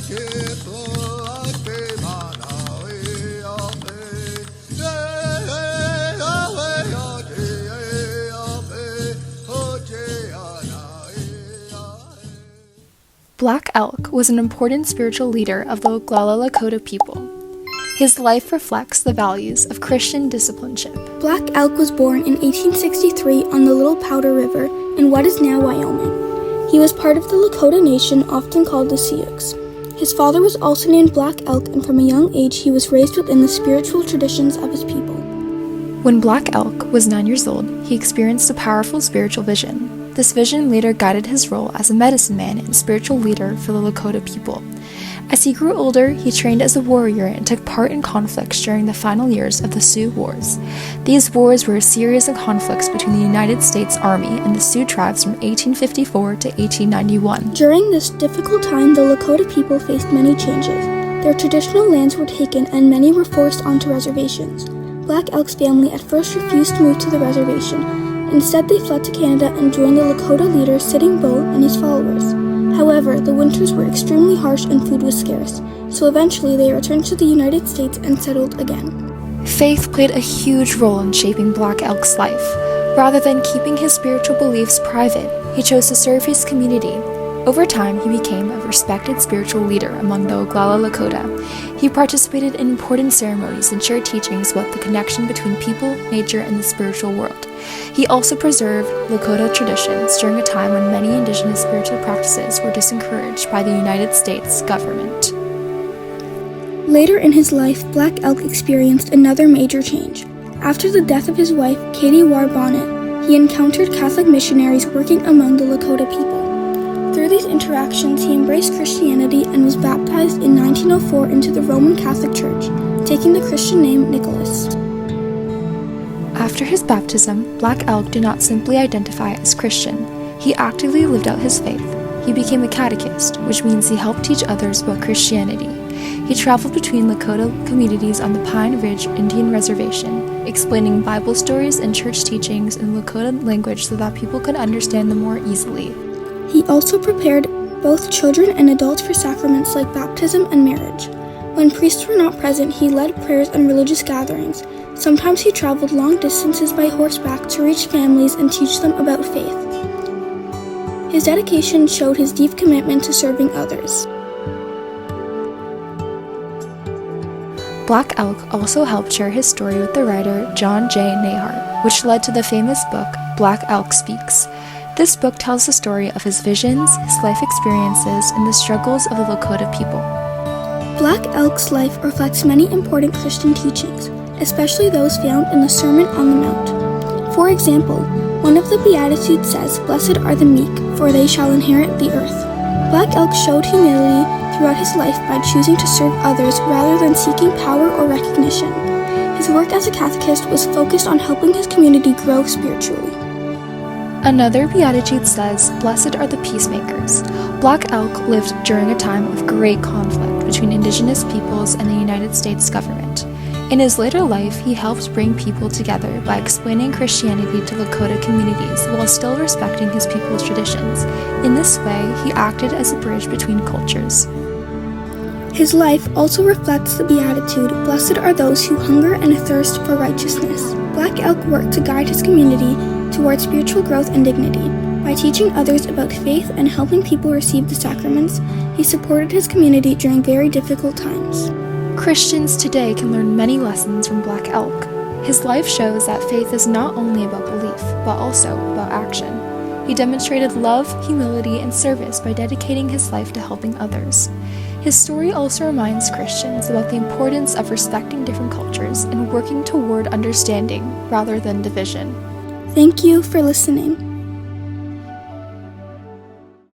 Black Elk was an important spiritual leader of the Oglala Lakota people. His life reflects the values of Christian discipleship. Black Elk was born in 1863 on the Little Powder River in what is now Wyoming. He was part of the Lakota Nation, often called the Sioux. His father was also named Black Elk, and from a young age he was raised within the spiritual traditions of his people. When Black Elk was 9 years old, he experienced a powerful spiritual vision. This vision later guided his role as a medicine man and spiritual leader for the Lakota people. As he grew older, he trained as a warrior and took part in conflicts during the final years of the Sioux Wars. These wars were a series of conflicts between the United States Army and the Sioux tribes from 1854 to 1891. During this difficult time, the Lakota people faced many changes. Their traditional lands were taken and many were forced onto reservations. Black Elk's family at first refused to move to the reservation. Instead, they fled to Canada and joined the Lakota leader Sitting Bull and his followers. However, the winters were extremely harsh and food was scarce, so eventually they returned to the United States and settled again. Faith played a huge role in shaping Black Elk's life. Rather than keeping his spiritual beliefs private, he chose to serve his community. Over time, he became a respected spiritual leader among the Oglala Lakota. He participated in important ceremonies and shared teachings about the connection between people, nature, and the spiritual world. He also preserved Lakota traditions during a time when many indigenous spiritual practices were discouraged by the United States government. Later in his life, Black Elk experienced another major change. After the death of his wife, Katie War Bonnet, he encountered Catholic missionaries working among the Lakota people. Through these interactions, he embraced Christianity and was baptized in 1904 into the Roman Catholic Church, taking the Christian name Nicholas. After his baptism, Black Elk did not simply identify as Christian. He actively lived out his faith. He became a catechist, which means he helped teach others about Christianity. He traveled between Lakota communities on the Pine Ridge Indian Reservation, explaining Bible stories and church teachings in Lakota language so that people could understand them more easily. He also prepared both children and adults for sacraments like baptism and marriage. When priests were not present, he led prayers and religious gatherings. Sometimes he traveled long distances by horseback to reach families and teach them about faith. His dedication showed his deep commitment to serving others. Black Elk also helped share his story with the writer John J. Nahart, which led to the famous book Black Elk Speaks. This book tells the story of his visions, his life experiences, and the struggles of the Lakota people. Black Elk's life reflects many important Christian teachings, especially those found in the Sermon on the Mount. For example, one of the Beatitudes says, "Blessed are the meek, for they shall inherit the earth." Black Elk showed humility throughout his life by choosing to serve others rather than seeking power or recognition. His work as a catechist was focused on helping his community grow spiritually. Another Beatitude says, "Blessed are the peacemakers." Black Elk lived during a time of great conflict between indigenous peoples and the United States government. In his later life, he helped bring people together by explaining Christianity to Lakota communities while still respecting his people's traditions. In this way, he acted as a bridge between cultures. His life also reflects the Beatitude, "Blessed are those who hunger and thirst for righteousness." Black Elk worked to guide his community towards spiritual growth and dignity. By teaching others about faith and helping people receive the sacraments, he supported his community during very difficult times. Christians today can learn many lessons from Black Elk. His life shows that faith is not only about belief, but also about action. He demonstrated love, humility, and service by dedicating his life to helping others. His story also reminds Christians about the importance of respecting different cultures and working toward understanding rather than division. Thank you for listening.